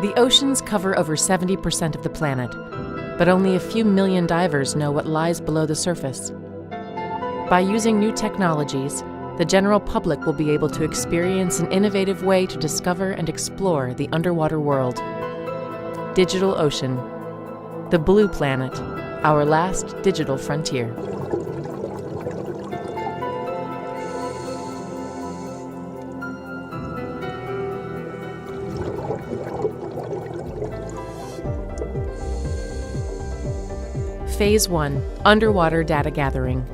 The oceans cover over 70% of the planet, but only a few million divers know what lies below the surface. By using new technologies, the general public will be able to experience an innovative way to discover and explore the underwater world. Digital Ocean, the blue planet, our last digital frontier. Phase 1, Underwater Data Gathering.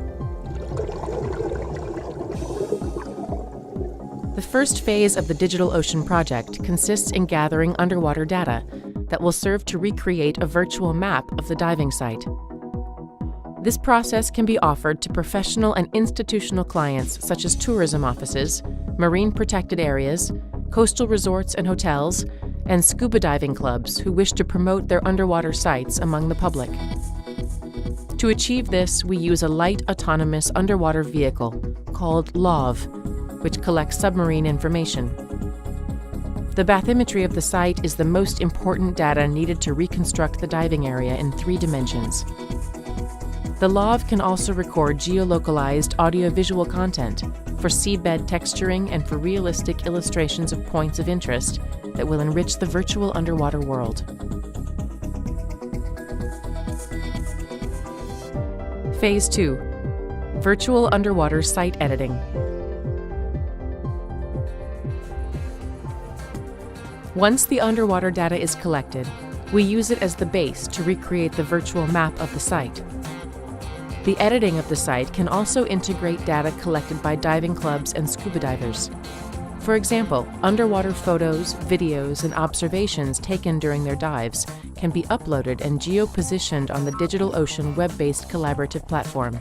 The first phase of the Digital Ocean project consists in gathering underwater data that will serve to recreate a virtual map of the diving site. This process can be offered to professional and institutional clients such as tourism offices, marine protected areas, coastal resorts and hotels, and scuba diving clubs who wish to promote their underwater sites among the public. To achieve this, we use a light autonomous underwater vehicle called LAUV, which collects submarine information. The bathymetry of the site is the most important data needed to reconstruct the diving area in 3 dimensions. The LAUV can also record geolocalized audiovisual content for seabed texturing and for realistic illustrations of points of interest that will enrich the virtual underwater world. Phase 2, Virtual Underwater Site Editing. Once the underwater data is collected, we use it as the base to recreate the virtual map of the site. The editing of the site can also integrate data collected by diving clubs and scuba divers. For example, underwater photos, videos, and observations taken during their dives can be uploaded and geo-positioned on the Digital Ocean web-based collaborative platform.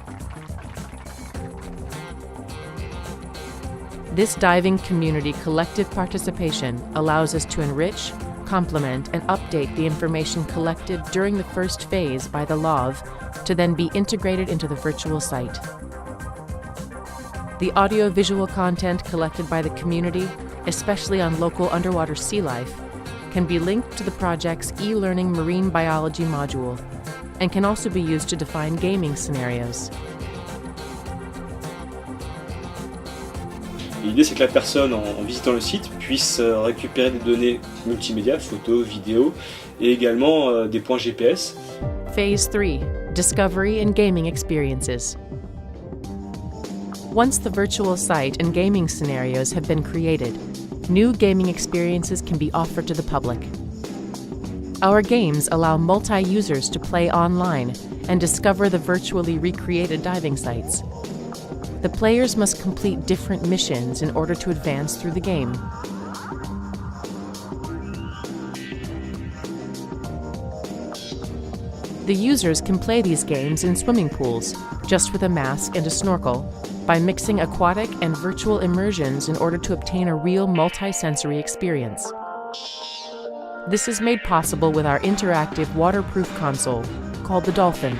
This diving community collective participation allows us to enrich, complement, and update the information collected during the first phase by the LAUV to then be integrated into the virtual site. The audiovisual content collected by the community, especially on local underwater sea life, can be linked to the project's e-learning marine biology module and can also be used to define gaming scenarios. L'idée, c'est que la personne, en visitant le site, puisse récupérer des données multimédia, photos, vidéos, et également des points GPS. Phase 3, Discovery and Gaming Experiences. Once the virtual site and gaming scenarios have been created, new gaming experiences can be offered to the public. Our games allow multi-users to play online and discover the virtually recreated diving sites. The players must complete different missions in order to advance through the game. The users can play these games in swimming pools, just with a mask and a snorkel, by mixing aquatic and virtual immersions in order to obtain a real multi-sensory experience. This is made possible with our interactive waterproof console, called the Dolphin.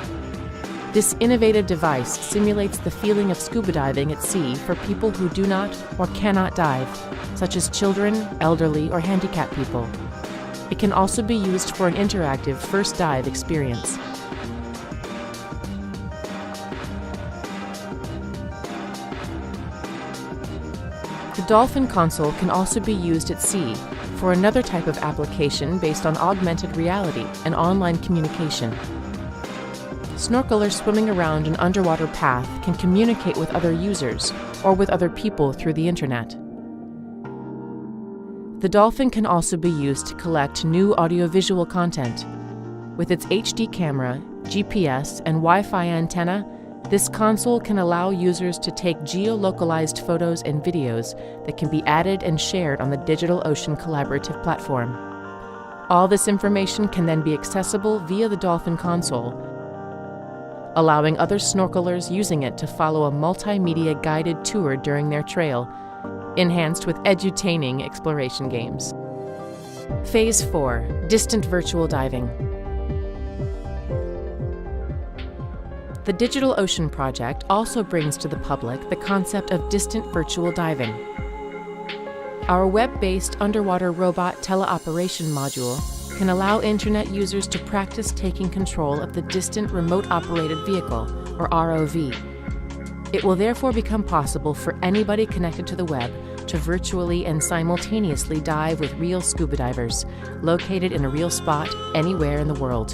This innovative device simulates the feeling of scuba diving at sea for people who do not or cannot dive, such as children, elderly, or handicapped people. It can also be used for an interactive first dive experience. The Dolphin console can also be used at sea for another type of application based on augmented reality and online communication. Snorkelers swimming around an underwater path can communicate with other users or with other people through the internet. The Dolphin can also be used to collect new audiovisual content. With its HD camera, GPS, and Wi-Fi antenna, this console can allow users to take geolocalized photos and videos that can be added and shared on the Digital Ocean collaborative platform. All this information can then be accessible via the Dolphin console, allowing other snorkelers using it to follow a multimedia guided tour during their trail, enhanced with edutaining exploration games. Phase 4, Distant Virtual Diving. The Digital Ocean project also brings to the public the concept of distant virtual diving. Our web-based underwater robot teleoperation module can allow Internet users to practice taking control of the Distant Remote Operated Vehicle, or ROV. It will therefore become possible for anybody connected to the web to virtually and simultaneously dive with real scuba divers, located in a real spot anywhere in the world.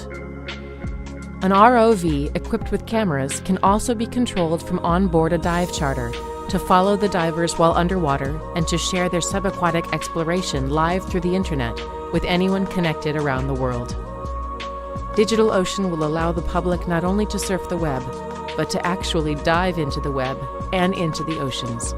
An ROV equipped with cameras can also be controlled from onboard a dive charter to follow the divers while underwater and to share their subaquatic exploration live through the internet with anyone connected around the world. DigitalOcean will allow the public not only to surf the web, but to actually dive into the web and into the oceans.